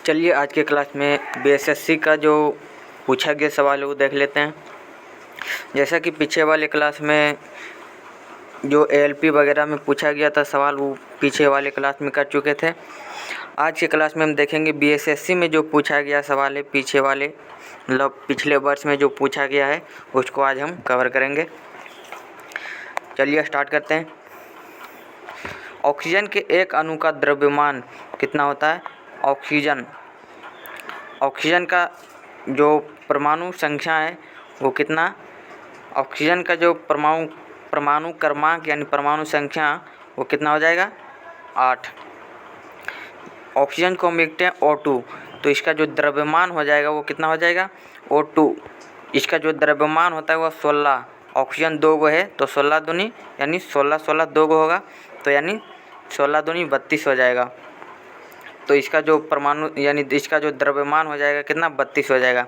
चलिए आज के क्लास में बीएसएससी का जो पूछा गया सवाल है वो देख लेते हैं। जैसा कि पीछे वाले क्लास में जो एएलपी वगैरह में पूछा गया था सवाल, वो पीछे वाले क्लास में कर चुके थे। आज के क्लास में हम देखेंगे बीएसएससी में जो पूछा गया सवाल है, पीछे वाले मतलब पिछले वर्ष में जो पूछा गया है उसको आज हम कवर करेंगे। चलिए स्टार्ट करते हैं। ऑक्सीजन के एक अणु का द्रव्यमान कितना होता है? ऑक्सीजन का जो परमाणु संख्या है वो कितना? ऑक्सीजन का जो परमाणु क्रमांक यानी परमाणु संख्या वो कितना हो जाएगा? 8। ऑक्सीजन को हम लिखते हैं O2, तो इसका जो द्रव्यमान हो जाएगा वो कितना हो जाएगा? O2। इसका जो द्रव्यमान होता है वो 16। ऑक्सीजन 2 गो है तो 16 दूनी यानी 16 2 गो होगा, तो यानी 16 दूनी 32 हो जाएगा। तो इसका जो परमाणु यानी इसका जो द्रव्यमान हो जाएगा कितना? 32 हो जाएगा।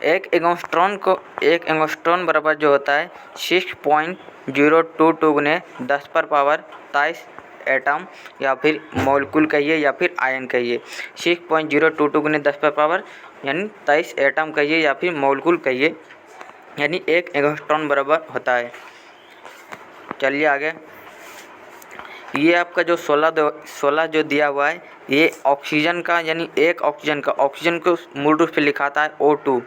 एक एंगस्ट्रॉन बराबर जो होता है 6.022 गुने 10 पर पावर 23 एटम या फिर मॉलिक्यूल कहिए या फिर आयन कहिए। 6.022 गुने 10 पर पावर यानी 23 एटम कहिए या फिर मॉलिक्यूल कहिए, यानी एक एंगस्ट्रॉन बराबर होता है। चलिए आगे। ये आपका जो 16 जो दिया हुआ है ये ऑक्सीजन का यानी एक ऑक्सीजन को मूल रूप से लिखाता है O2,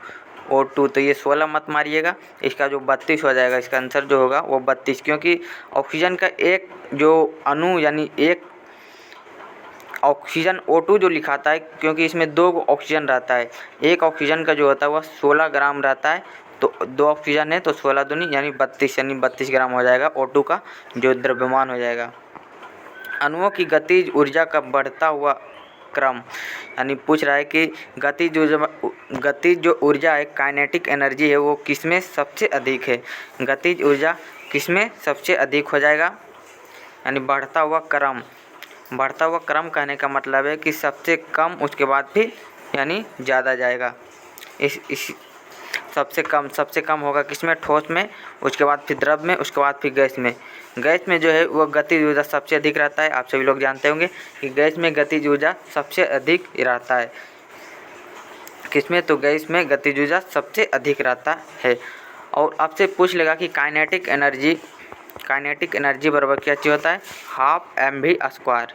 तो ये 16 मत मारिएगा, इसका जो 32 हो जाएगा। इसका आंसर जो होगा वो 32, क्योंकि ऑक्सीजन का एक जो अणु यानी एक ऑक्सीजन O2 जो लिखाता है, क्योंकि इसमें 2 ऑक्सीजन रहता है। एक ऑक्सीजन का जो होता है वह 16 ग्राम रहता है, तो 2 ऑक्सीजन है तो 16 दूनी यानी 32 ग्राम हो जाएगा ऑटू का जो द्रव्यमान हो जाएगा। अणुओं की गतिज ऊर्जा का बढ़ता हुआ क्रम, यानी पूछ रहा है कि गतिज जो ऊर्जा है, काइनेटिक एनर्जी है, वो किसमें सबसे अधिक है? गतिज ऊर्जा किसमें सबसे अधिक हो जाएगा? यानी बढ़ता हुआ क्रम कहने का मतलब है कि सबसे कम उसके बाद फिर यानी ज़्यादा जाएगा। इस सबसे कम होगा किसमें? ठोस में, उसके बाद फिर द्रव में, उसके बाद फिर गैस में। गैस में जो है वो गतिज ऊर्जा सबसे अधिक रहता है। आप सभी लोग जानते होंगे कि गैस में गतिज ऊर्जा सबसे अधिक रहता है। किसमें? तो गैस में गतिज ऊर्जा सबसे अधिक रहता है। और आपसे पूछ लेगा कि काइनेटिक एनर्जी बराबर क्या चीज़ होता है? Half m v square.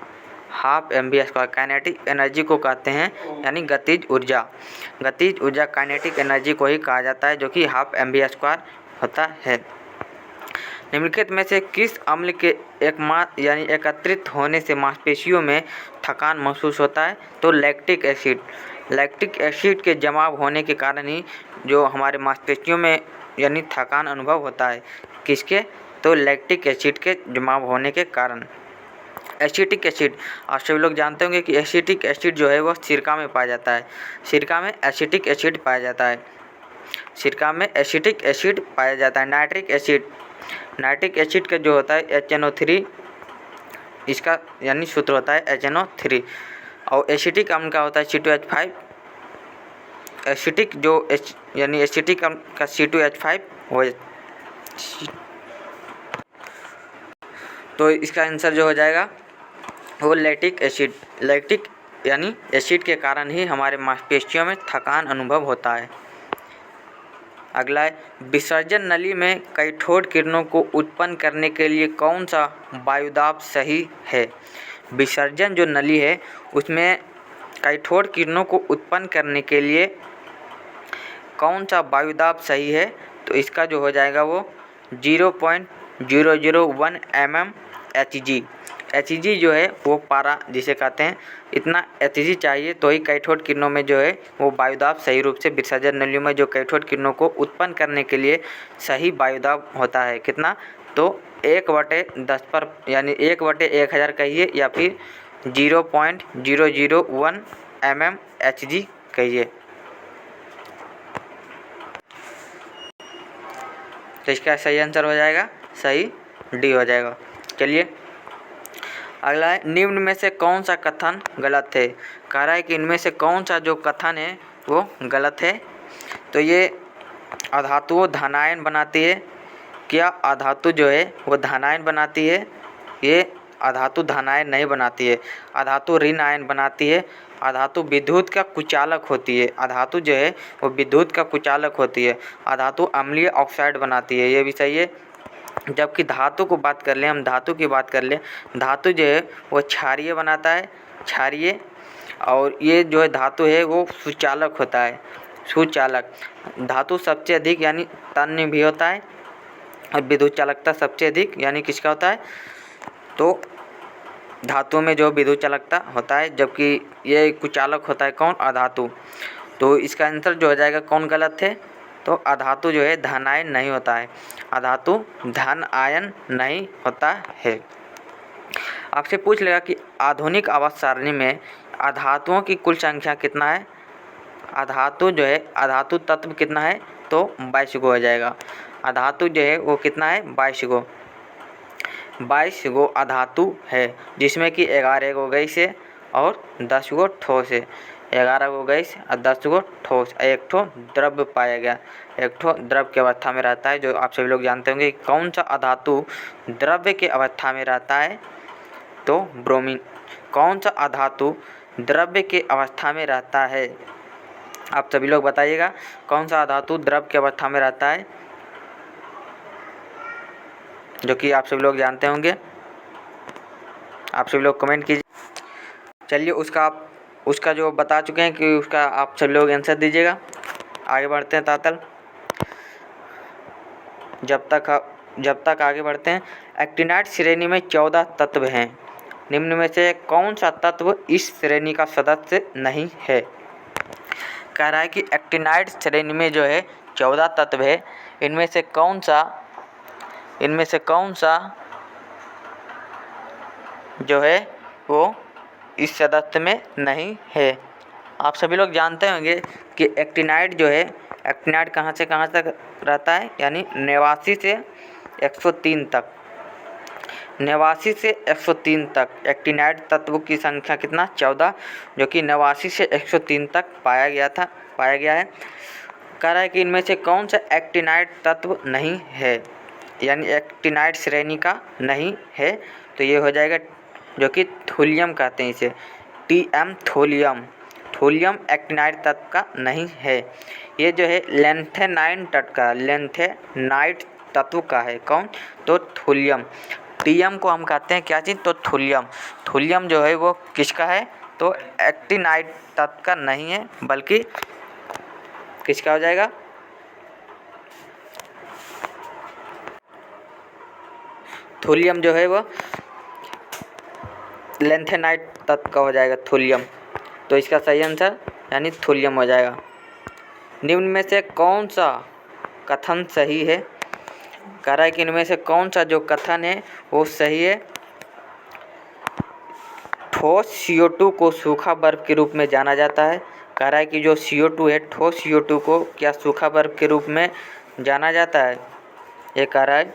Kinetic energy को कहते हैं यानी गतिज ऊर्जा काइनेटिक एनर्जी को ही कहा जाता है, जो कि हाफ एम वी स्क्वायर होता है। निम्नलिखित में से किस अम्ल के यानी एकत्रित होने से मांसपेशियों में थकान महसूस होता है? तो लैक्टिक एसिड के जमाव होने के कारण ही जो हमारे मांसपेशियों में यानी थकान अनुभव होता है। किसके? तो लैक्टिक एसिड के जमाव होने के कारण। एसिटिक एसिड, आप सभी लोग जानते होंगे कि एसिटिक एसिड जो है वो सिरका में पाया जाता है। सिरका में एसिटिक एसिड पाया जाता है। नाइट्रिक एसिड का जो होता है HNO3, इसका यानी सूत्र होता है HNO3। और एसिटिक अम्ल का होता है C2H5। एसिटिक अम्ल का C2H5 हो, तो इसका आंसर जो हो जाएगा वो लैक्टिक यानी एसिड के कारण ही हमारे मांसपेशियों में थकान अनुभव होता है। अगला है, विसर्जन नली में कैथोड किरणों को उत्पन्न करने के लिए कौन सा वायुदाब सही है? विसर्जन जो नली है उसमें कैथोड किरणों को उत्पन्न करने के लिए कौन सा वायुदाब सही है? तो इसका जो हो जाएगा वो 0.001 mm Hg जो है वो पारा जिसे कहते हैं, इतना Hg चाहिए तो ही कैथोड किरणों में जो है वो वायुदाब सही रूप से विसर्जन नलियों में जो कैथोड किरणों को उत्पन्न करने के लिए सही वायुदाब होता है। कितना? तो 1/10 पर यानी 1/1000 कहिए या फिर 0.001 mm Hg कहिए। तो इसका सही आंसर हो जाएगा सही डी हो जाएगा। चलिए अगला है, निम्न में से कौन सा कथन गलत है? कह रहा है कि इनमें से कौन सा जो कथन है वो गलत है। तो ये अधातुओं धनायन बनाती है। क्या अधातु जो है वो धनायन बनाती है? ये अधातु धन आयन नहीं बनाती है, अधातु ऋण आयन बनाती है, अधातु विद्युत का कुचालक होती है, अधातु जो है वो विद्युत का कुचालक होती है, अधातु अम्लीय ऑक्साइड बनाती है, ये भी सही है। जबकि धातु को बात कर लें, हम धातु की बात कर लें, धातु जो है वो क्षारीय बनाता है, क्षारीय, और ये जो है धातु है वो सुचालक होता है, सुचालक। धातु सबसे अधिक यानी तन्य भी होता है, और विद्युत चालकता सबसे अधिक यानी किसका होता है, तो धातु में जो विद्युत चालकता होता है, जबकि ये कुचालक होता है कौन, अधातु। तो इसका आंसर जो हो जाएगा कौन गलत है, तो अधातु जो है धन आयन नहीं होता है, अधातु धन आयन नहीं होता है। आपसे पूछ लेगा कि आधुनिक आवर्त सारणी में अधातुओं की कुल संख्या कितना है, अधातु जो है अधातु तत्व कितना है, तो 22 गो हो जाएगा। अधातु जो है वो कितना है, 22 गो, 22 गो अधातु है, जिसमें कि 11 गो गैस है और 10 गो ठोस है, 11 गो गैस और 10 गो ठोस, एक ठो द्रव्य पाया गया, एक ठो द्रव्य की अवस्था में रहता है। जो आप सभी लोग जानते होंगे कौन सा अधातु द्रव्य की अवस्था में रहता है, तो ब्रोमीन। कौन सा अधातु द्रव्य की अवस्था में रहता है, आप सभी लोग बताइएगा कौन सा अधातु द्रव्य की अवस्था में रहता है, जो कि आप सभी लोग जानते होंगे, आप सभी लोग कमेंट कीजिए। चलिए उसका जो बता चुके हैं कि उसका आप सभी लोग आंसर दीजिएगा। आगे बढ़ते हैं तातल, जब तक आगे बढ़ते हैं। एक्टिनाइड श्रेणी में 14 तत्व हैं, निम्न में से कौन सा तत्व इस श्रेणी का सदस्य नहीं है। कह रहा है कि एक्टिनाइड श्रेणी में जो है 14 तत्व है, इनमें से कौन सा जो है वो इस सदस्य में नहीं है। आप सभी लोग जानते होंगे कि एक्टिनाइड जो है, एक्टिनाइड कहाँ से कहाँ तक रहता है, यानी 89 से 103 तक, 89 से 103 तक एक्टिनाइड तत्वों की संख्या कितना, 14, जो कि 89 से 103 तक पाया गया है। कह रहा है कि इनमें से कौन सा एक्टिनाइड तत्व नहीं है, यानी एक्टिनाइड श्रेणी का नहीं है, तो ये हो जाएगा जो कि थोलियम कहते हैं इसे, TM थोलियम एक्टिनाइड तत्व का नहीं है। ये जो है लेंथेनाइट तत्व का है, कौन, तो थोलियम। TM को हम कहते हैं क्या चीज़, तो थोलियम जो है वो किसका है, तो एक्टिनाइड तत्व का नहीं है, बल्कि किसका हो जाएगा, थोलियम जो है वो लेंथेनाइट तत्व का हो जाएगा, थोलियम। तो इसका सही आंसर यानी थोलियम हो जाएगा। निम्न में से कौन सा कथन सही है, कह रहा है कि इनमें से कौन सा जो कथन है वो सही है। ठोस CO2 को सूखा बर्फ के रूप में जाना जाता है। कह रहा है कि जो CO2 है, ठोस CO2 को क्या सूखा बर्फ के रूप में जाना जाता है, ये कह रहा है।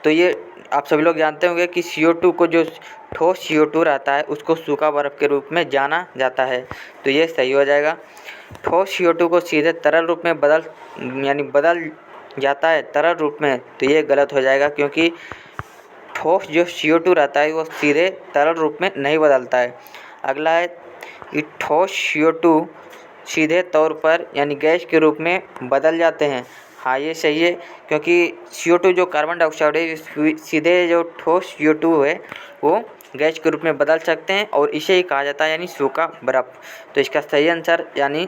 तो ये आप सभी लोग जानते होंगे कि CO2 को, जो ठोस CO2 रहता है, उसको सूखा बर्फ के रूप में जाना जाता है, तो ये सही हो जाएगा। ठोस CO2 को सीधे तरल रूप में बदल जाता है तरल रूप में, तो ये गलत हो जाएगा, क्योंकि ठोस जो CO2 रहता है वो सीधे तरल रूप में नहीं बदलता है। अगला है कि ठोस CO2 सीधे तौर पर यानी गैस के रूप में बदल जाते हैं। हाँ, ये सही है, क्योंकि CO2 जो कार्बन डाइऑक्साइड है, सीधे जो ठोस CO2 है वो गैस के रूप में बदल सकते हैं, और इसे ही कहा जाता है यानी सूखा बर्फ। तो इसका सही आंसर यानी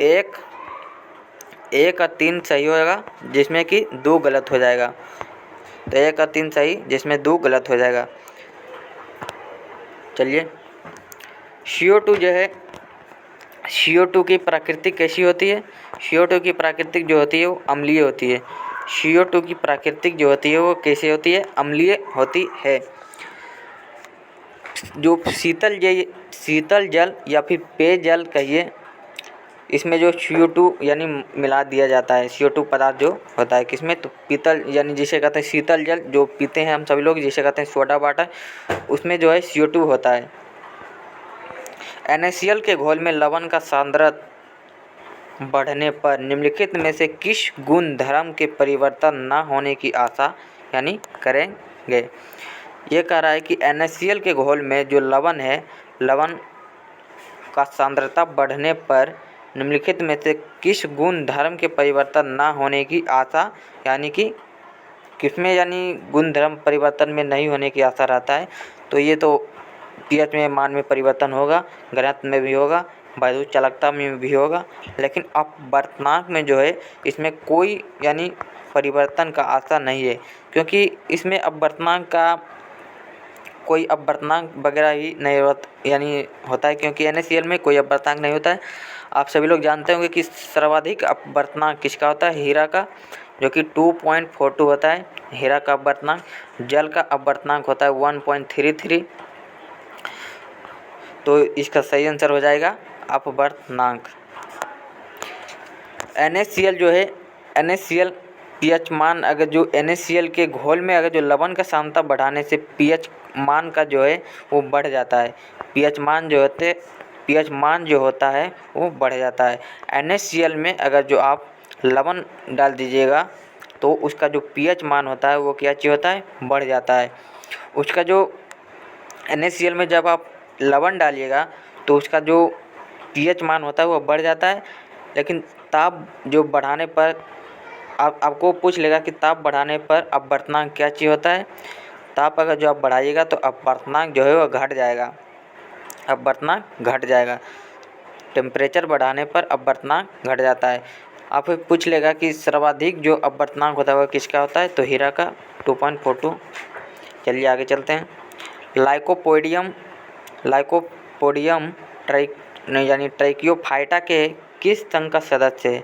1 और 3 सही होगा, जिसमें कि 2 गलत हो जाएगा। तो 1 और 3 सही, जिसमें 2 गलत हो जाएगा। चलिए, CO2 जो है, CO2 की प्रकृति कैसी होती है, CO2 की प्राकृतिक जो होती है वो अम्लीय होती है। CO2 की प्राकृतिक जो होती है वो कैसे होती है, अम्लीय होती है। जो शीतल जल या फिर पेयजल कहिए, इसमें जो CO2 यानी मिला दिया जाता है, CO2 पदार्थ जो होता है किसमें, तो पीतल यानी जिसे कहते हैं शीतल जल जो पीते हैं हम सभी लोग, जिसे कहते हैं सोडा वाटर, उसमें जो है CO2 होता है। NaCl के घोल में लवण का सांद्रता बढ़ने पर निम्नलिखित में से किस गुण धर्म के परिवर्तन न होने की आशा यानी करेंगे। ये कह रहा है कि NaCl के घोल में जो लवण है, लवण का सांद्रता बढ़ने पर निम्नलिखित में से किस गुण धर्म के परिवर्तन न होने की आशा, यानी कि किसमें यानी गुण धर्म परिवर्तन में नहीं होने की आशा रहता है। तो ये तो pH में मान में परिवर्तन होगा, घनत्व में भी होगा, वायु चालकता में भी होगा, लेकिन अपवर्तनांक में जो है इसमें कोई यानी परिवर्तन का आशा नहीं है, क्योंकि इसमें अपवर्तनांक का कोई अपवर्तनांक वगैरह ही नहीं यानी होता है, क्योंकि NaCl में कोई अपवर्तनांक नहीं होता है। आप सभी लोग जानते होंगे कि सर्वाधिक अपवर्तनांक किसका होता है, हीरा का, जो कि 2.42 होता है हीरा का अपवर्तनांक। जल का अपवर्तनांक होता है 1.33। तो इसका सही आंसर हो जाएगा अपवर्तनांक। NaCl जो है, NaCl pH मान अगर जो NaCl के घोल में अगर जो लवण का सांद्रता बढ़ाने से pH मान का जो है वो बढ़ जाता है। pH मान जो होता है वो बढ़ जाता है। NaCl में अगर जो आप लवण डाल दीजिएगा तो उसका जो pH मान होता है वो क्या चीज़ होता है, बढ़ जाता है। उसका जो NaCl में जब आप लवण डालिएगा तो उसका जो pH मान होता है वो बढ़ जाता है, लेकिन ताप जो बढ़ाने पर आपको पूछ लेगा कि ताप बढ़ाने पर अपवर्तनांक क्या चीज़ होता है। ताप अगर जो आप बढ़ाइएगा तो अपवर्तनांक जो है वो घट जाएगा, अपवर्तनांक घट जाएगा। टेम्परेचर बढ़ाने पर अपवर्तनांक घट जाता है। आपसे पूछ लेगा कि सर्वाधिक जो अपवर्तनांक होता है वह किसका होता है, तो हीरा का 2.42। चलिए आगे चलते हैं। लाइकोपोडियम यानी ट्रैकियोफाइटा के किस संघ का सदस्य है।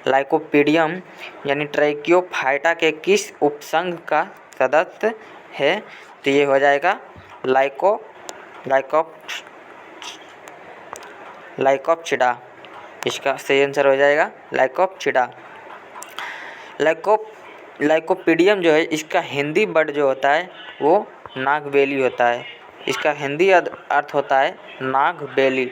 लाइकोपोडियम यानी ट्रैकियोफाइटा के किस उपसंघ का सदस्य है, तो ये हो जाएगा लाइकोप्सिडा। इसका सही आंसर हो जाएगा लाइकोप्सिडा। लाइकोपोडियम जो है इसका हिंदी वर्ड जो होता है वो नागबेली होता है। इसका हिंदी अर्थ होता है नागबेली।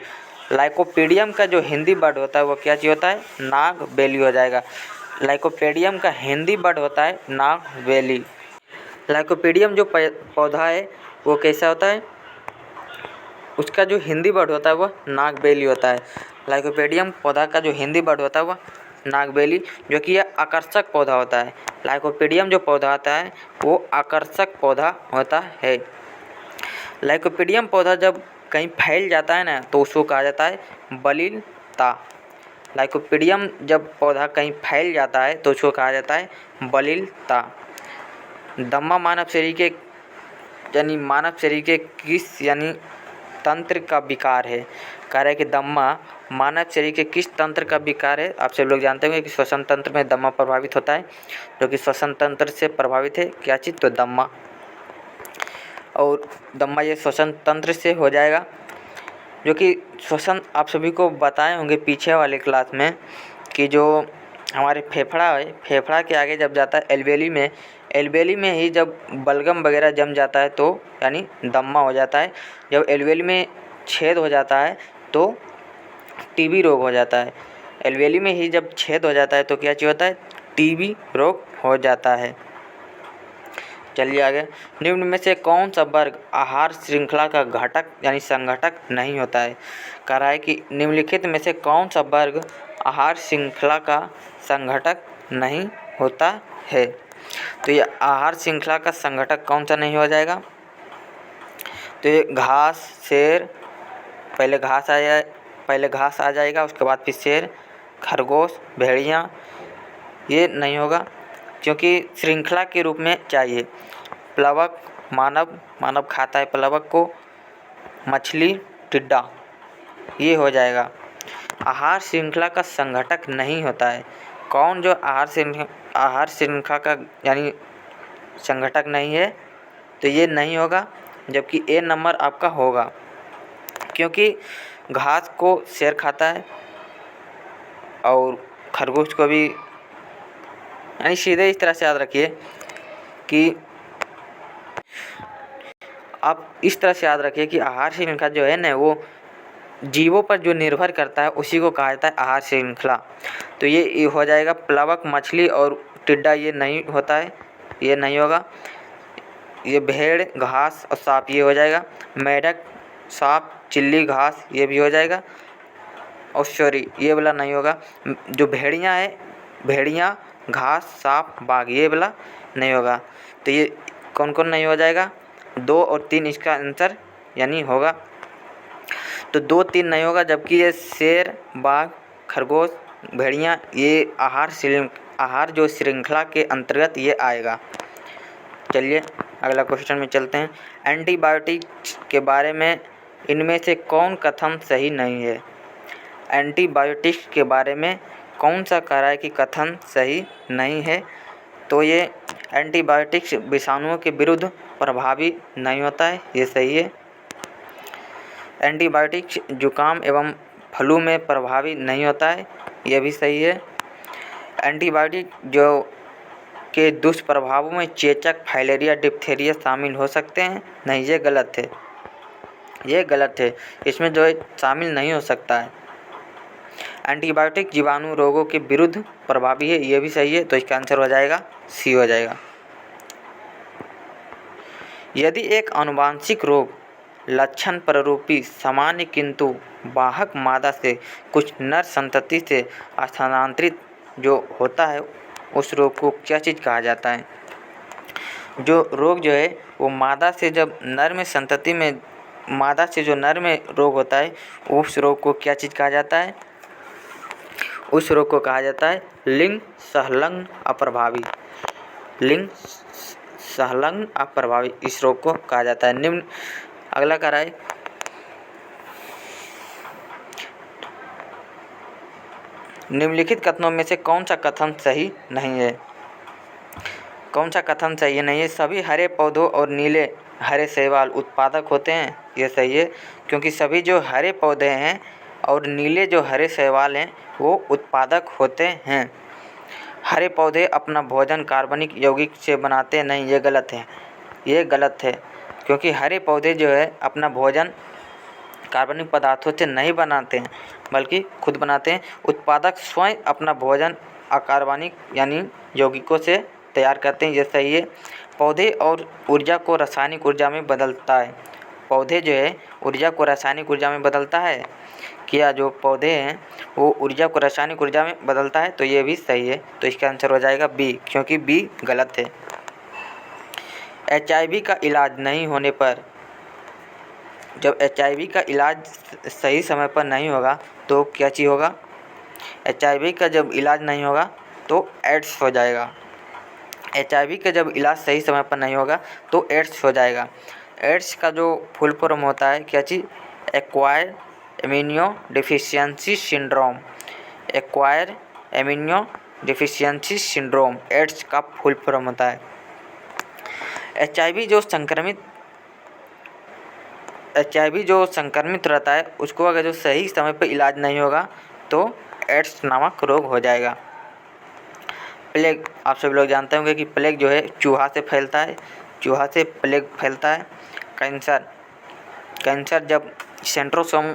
लाइकोपोडियम का जो हिंदी वर्ड होता है वो क्या चीज़ होता है, नागबेली हो जाएगा। लाइकोपोडियम का हिंदी वर्ड होता है नागबेली। लाइकोपोडियम जो पौधा है वो कैसा होता है, उसका जो हिंदी वर्ड होता है वह नागबेली होता है। लाइकोपोडियम पौधा का जो हिंदी वर्ड होता है वह नागबेली, जो कि यह आकर्षक पौधा होता है। लाइकोपोडियम जो पौधा होता है वो आकर्षक पौधा होता है। लाइकोपोडियम पौधा जब कहीं फैल जाता है ना तो उसको कहा जाता है बलिलता। लाइकोपोडियम जब पौधा कहीं फैल जाता है तो उसको कहा जाता है बलिलता। दम्मा मानव शरीर के किस यानी तंत्र का विकार है। कह रहा है कि दम्मा मानव शरीर के किस तंत्र का विकार है। आप सब लोग जानते होंगे कि श्वसन तंत्र में दम्मा प्रभावित होता है, जो कि श्वसन तंत्र से प्रभावित है क्या चीज़, तो दम्मा। और दम्मा ये श्वसन तंत्र से हो जाएगा, जो कि श्वसन आप सभी को बताए होंगे पीछे वाले क्लास में कि जो हमारे फेफड़ा है, फेफड़ा के आगे जब जाता है एल्वेली में ही जब बलगम वगैरह जम जाता है तो यानी दम्मा हो जाता है। जब एल्वेली में छेद हो जाता है तो टीबी रोग हो जाता है। एल्वेली में ही जब छेद हो जाता है तो क्या चीज़ होता है, टीबी रोग हो जाता है। चलिए आगे। निम्न में से कौन सा वर्ग आहार श्रृंखला का घटक यानी संघटक नहीं होता है। कह रहा है कि निम्नलिखित में से कौन सा वर्ग आहार श्रृंखला का संघटक नहीं होता है। तो ये आहार श्रृंखला का संघटक कौन सा नहीं हो जाएगा, तो ये घास, शेर, पहले घास आ जाएगा, उसके बाद फिर शेर, खरगोश, भेड़िया, ये नहीं होगा क्योंकि श्रृंखला के रूप में चाहिए। प्लवक, मानव खाता है प्लवक को, मछली, टिड्डा, ये हो जाएगा। आहार श्रृंखला का संघटक नहीं होता है। कौन जो आहार श्रृंखला का यानी संघटक नहीं है, तो ये नहीं होगा, जबकि ए नंबर आपका होगा, क्योंकि घास को शेर खाता है और खरगोश को भी, यानी सीधे इस तरह से याद रखिए कि आप इस तरह से याद रखिए कि आहार श्रृंखला जो है ना वो जीवों पर जो निर्भर करता है उसी को कहा जाता है आहार श्रृंखला। तो ये हो जाएगा प्लवक, मछली और टिड्डा, ये नहीं होता है, ये नहीं होगा। ये भेड़, घास और सांप ये हो जाएगा। मेढक, सांप, चिल्ली, घास ये भी हो जाएगा। और सॉरी ये वाला नहीं होगा। जो भेड़िया है, भेड़िया, घास, सांप, बाघ ये वाला नहीं होगा। तो ये कौन कौन नहीं हो जाएगा? 2 और 3 इसका आंसर यानी होगा। तो 2, 3 नहीं होगा, जबकि ये शेर, बाघ, खरगोश, भेड़िया ये आहार जो श्रृंखला के अंतर्गत ये आएगा। चलिए अगला क्वेश्चन में चलते हैं। एंटीबायोटिक्स के बारे में इनमें से कौन कथन सही नहीं है? एंटीबायोटिक्स के बारे में कौन सा कह रहा है कि कथन सही नहीं है? तो ये एंटीबायोटिक्स विषाणुओं के विरुद्ध प्रभावी नहीं होता है, ये सही है। एंटीबायोटिक्स जुकाम एवं फ्लू में प्रभावी नहीं होता है, यह भी सही है। एंटीबायोटिक जो के दुष्प्रभावों में चेचक, फाइलेरिया, डिप्थीरिया शामिल हो सकते हैं, नहीं ये गलत है, ये गलत है, इसमें जो है शामिल नहीं हो सकता है। एंटीबायोटिक जीवाणु रोगों के विरुद्ध प्रभावी है, ये भी सही है, तो इसका आंसर हो जाएगा सी हो जाएगा। यदि एक आनुवांशिक रोग लक्षण प्ररूपी सामान्य किंतु वाहक मादा से कुछ नर संतति से स्थानांतरित जो होता है, उस रोग को क्या चीज़ कहा जाता है? जो रोग जो है वो मादा से जब नर में संतति में, मादा से जो नर में रोग होता है, उस रोग को क्या चीज़ कहा जाता है? उस रोग को कहा जाता है लिंग संलग्न अप्रभावी। लिंग संलग्न अप्रभावी इस रोग को कहा जाता है। निम्न अगला कह रहा है निम्नलिखित कथनों में से कौन सा कथन सही नहीं है? कौन सा कथन सही नहीं है? सभी हरे पौधों और नीले हरे शैवाल उत्पादक होते हैं, ये सही है, क्योंकि सभी जो हरे पौधे हैं और नीले जो हरे शैवाल हैं वो उत्पादक होते हैं। हरे पौधे अपना भोजन कार्बनिक यौगिक से बनाते नहीं, ये गलत है, ये गलत है, क्योंकि हरे पौधे जो है अपना भोजन कार्बनिक पदार्थों से नहीं बनाते हैं, बल्कि खुद बनाते हैं। उत्पादक स्वयं अपना भोजन अकार्बनिक यानी यौगिकों से तैयार करते हैं, ये सही है। पौधे और ऊर्जा को रासायनिक ऊर्जा में बदलता है। पौधे जो है ऊर्जा को रासायनिक ऊर्जा में बदलता है, क्या जो पौधे हैं वो ऊर्जा को रासायनिक ऊर्जा में बदलता है, तो ये भी सही है, तो इसका आंसर हो जाएगा बी, क्योंकि बी गलत है। HIV का इलाज नहीं होने पर, जब HIV का इलाज सही समय पर नहीं होगा तो क्या चीज़ होगा? HIV का जब इलाज नहीं होगा तो एड्स हो जाएगा। HIV का जब इलाज सही समय पर नहीं होगा तो एड्स हो जाएगा। एड्स का जो फुल फॉर्म होता है क्या चीज़? Acquired immunodeficiency syndrome. Acquired immunodeficiency syndrome AIDS का फुल फॉर्म होता है। HIV जो संक्रमित रहता है उसको अगर जो सही समय पर इलाज नहीं होगा तो एड्स नामक रोग हो जाएगा। प्लेग, आप सभी लोग जानते होंगे कि प्लेग जो है चूहा से फैलता है, चूहा से प्लेग फैलता है। कैंसर जब सेंट्रोसोम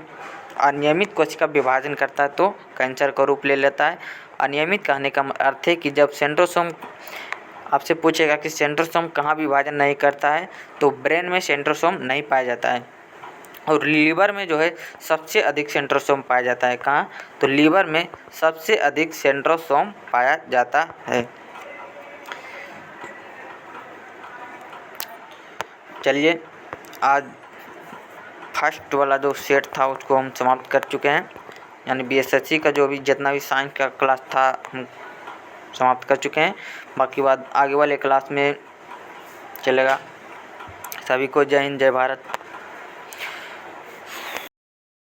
अनियमित कोशिका विभाजन करता है तो कैंसर का रूप ले लेता है। अनियमित कहने का अर्थ है कि जब सेंट्रोसोम, आपसे पूछेगा कि सेंट्रोसोम कहाँ विभाजन नहीं करता है, तो ब्रेन में सेंट्रोसोम नहीं पाया जाता है, और लीवर में जो है सबसे अधिक सेंट्रोसोम पाया जाता है। कहाँ? तो लीवर में सबसे अधिक सेंट्रोसोम पाया जाता है। चलिए आज फर्स्ट वाला जो सेट था उसको हम समाप्त कर चुके हैं, यानी BSSC का जो भी जितना भी साइंस का क्लास था हम समाप्त कर चुके हैं। बाकी बात आगे वाले क्लास में चलेगा। सभी को जय हिंद, जय भारत।